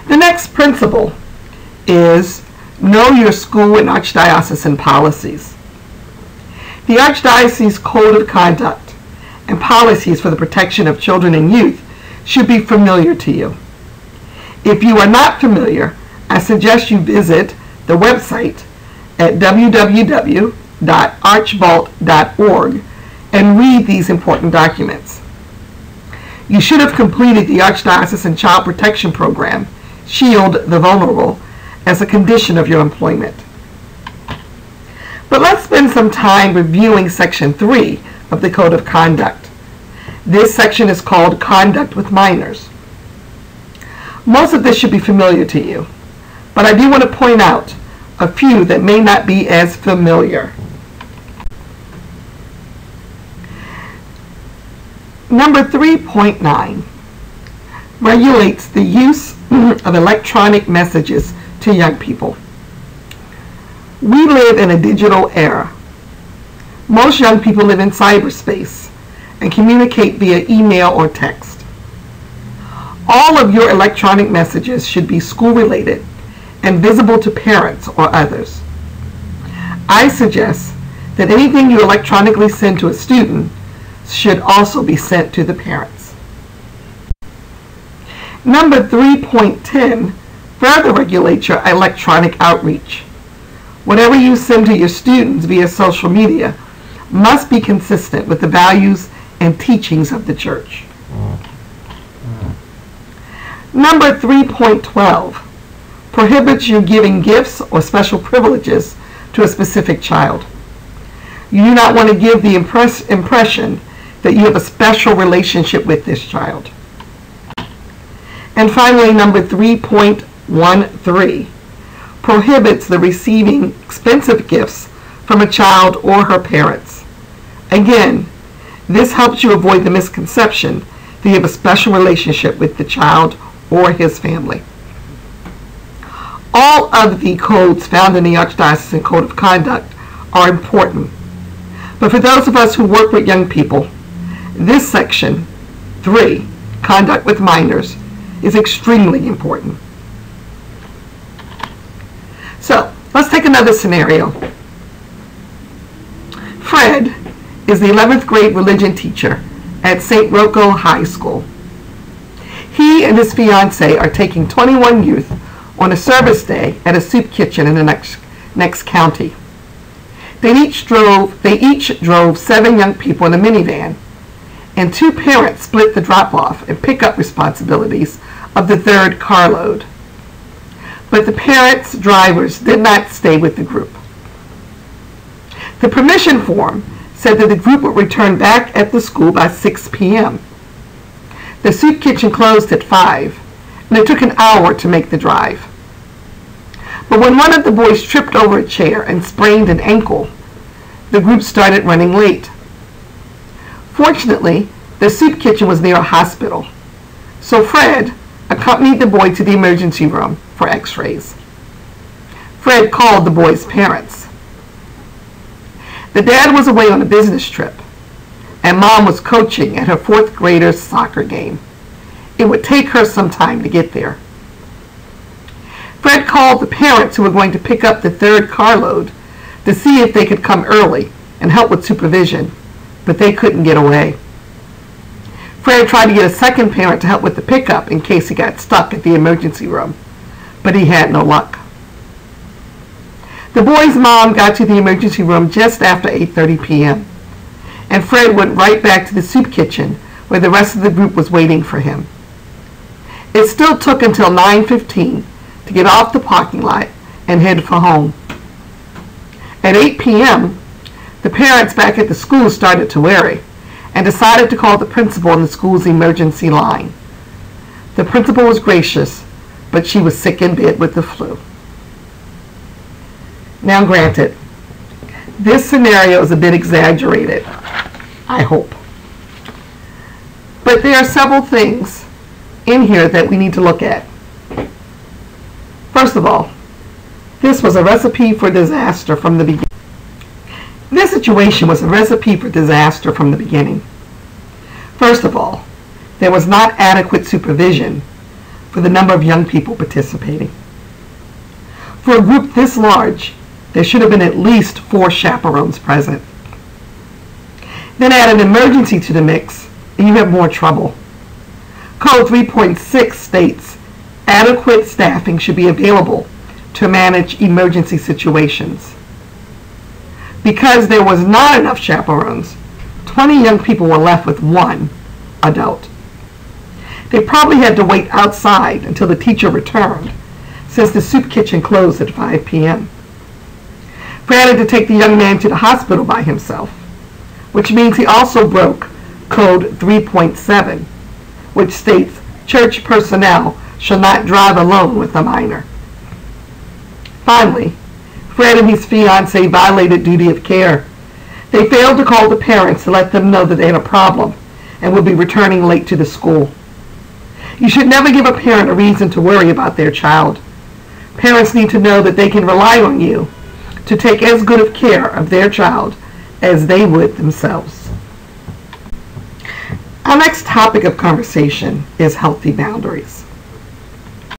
The next principle is know your school and archdiocesan policies. The Archdiocese Code of Conduct and policies for the protection of children and youth should be familiar to you. If you are not familiar, I suggest you visit the website at www.archvault.org and read these important documents. You should have completed the Archdiocesan Child Protection Program, Shield the Vulnerable, as a condition of your employment. But let's spend some time reviewing Section 3 of the Code of Conduct. This section is called Conduct with Minors. Most of this should be familiar to you, but I do want to point out a few that may not be as familiar. Number 3.9 regulates the use of electronic messages to young people. We live in a digital era. Most young people live in cyberspace and communicate via email or text. All of your electronic messages should be school-related and visible to parents or others. I suggest that anything you electronically send to a student should also be sent to the parents. Number 3.10 further regulates your electronic outreach. Whatever you send to your students via social media must be consistent with the values and teachings of the Church. Number 3.12 prohibits you giving gifts or special privileges to a specific child. You do not want to give the impression that you have a special relationship with this child. And finally, number 3.13 prohibits the receiving expensive gifts from a child or her parents. Again, this helps you avoid the misconception that you have a special relationship with the child or his family. All of the codes found in the Archdiocesan Code of Conduct are important, but for those of us who work with young people, this section 3, Conduct with Minors, is extremely important. So let's take another scenario. Fred is the 11th grade religion teacher at St. Rocco High School. He and his fiancée are taking 21 youth on a service day at a soup kitchen in the next county. They each drove 7 young people in a minivan, and 2 parents split the drop-off and pick-up responsibilities of the 3rd carload. But the parents' drivers did not stay with the group. The permission form said that the group would return back at the school by 6 p.m. The soup kitchen closed at 5, and it took an hour to make the drive. But when one of the boys tripped over a chair and sprained an ankle, the group started running late. Fortunately, the soup kitchen was near a hospital, so Fred accompanied the boy to the emergency room for x-rays. Fred called the boy's parents. The dad was away on a business trip, and Mom was coaching at her 4th grader's soccer game. It would take her some time to get there. Fred called the parents who were going to pick up the 3rd carload to see if they could come early and help with supervision, but they couldn't get away. Fred tried to get a second parent to help with the pickup in case he got stuck at the emergency room, but he had no luck. The boy's mom got to the emergency room just after 8:30 p.m., and Fred went right back to the soup kitchen where the rest of the group was waiting for him. It still took until 9:15 to get off the parking lot and head for home. At 8 p.m., the parents back at the school started to worry and decided to call the principal on the school's emergency line. The principal was gracious, but she was sick in bed with the flu. Now granted, this scenario is a bit exaggerated, I hope. But there are several things in here that we need to look at. First of all, this was a recipe for disaster from the beginning. This situation was a recipe for disaster from the beginning. First of all, there was not adequate supervision for the number of young people participating. For a group this large, there should have been at least 4 chaperones present. Then add an emergency to the mix, and you have more trouble. Code 3.6 states adequate staffing should be available to manage emergency situations. Because there was not enough chaperones, 20 young people were left with 1 adult. They probably had to wait outside until the teacher returned, since the soup kitchen closed at 5 p.m. Fred had to take the young man to the hospital by himself, which means he also broke Code 3.7, which states church personnel shall not drive alone with a minor. Finally, Fred and his fiancée violated duty of care. They failed to call the parents to let them know that they had a problem and would be returning late to the school. You should never give a parent a reason to worry about their child. Parents need to know that they can rely on you to take as good of care of their child as they would themselves. Our next topic of conversation is healthy boundaries.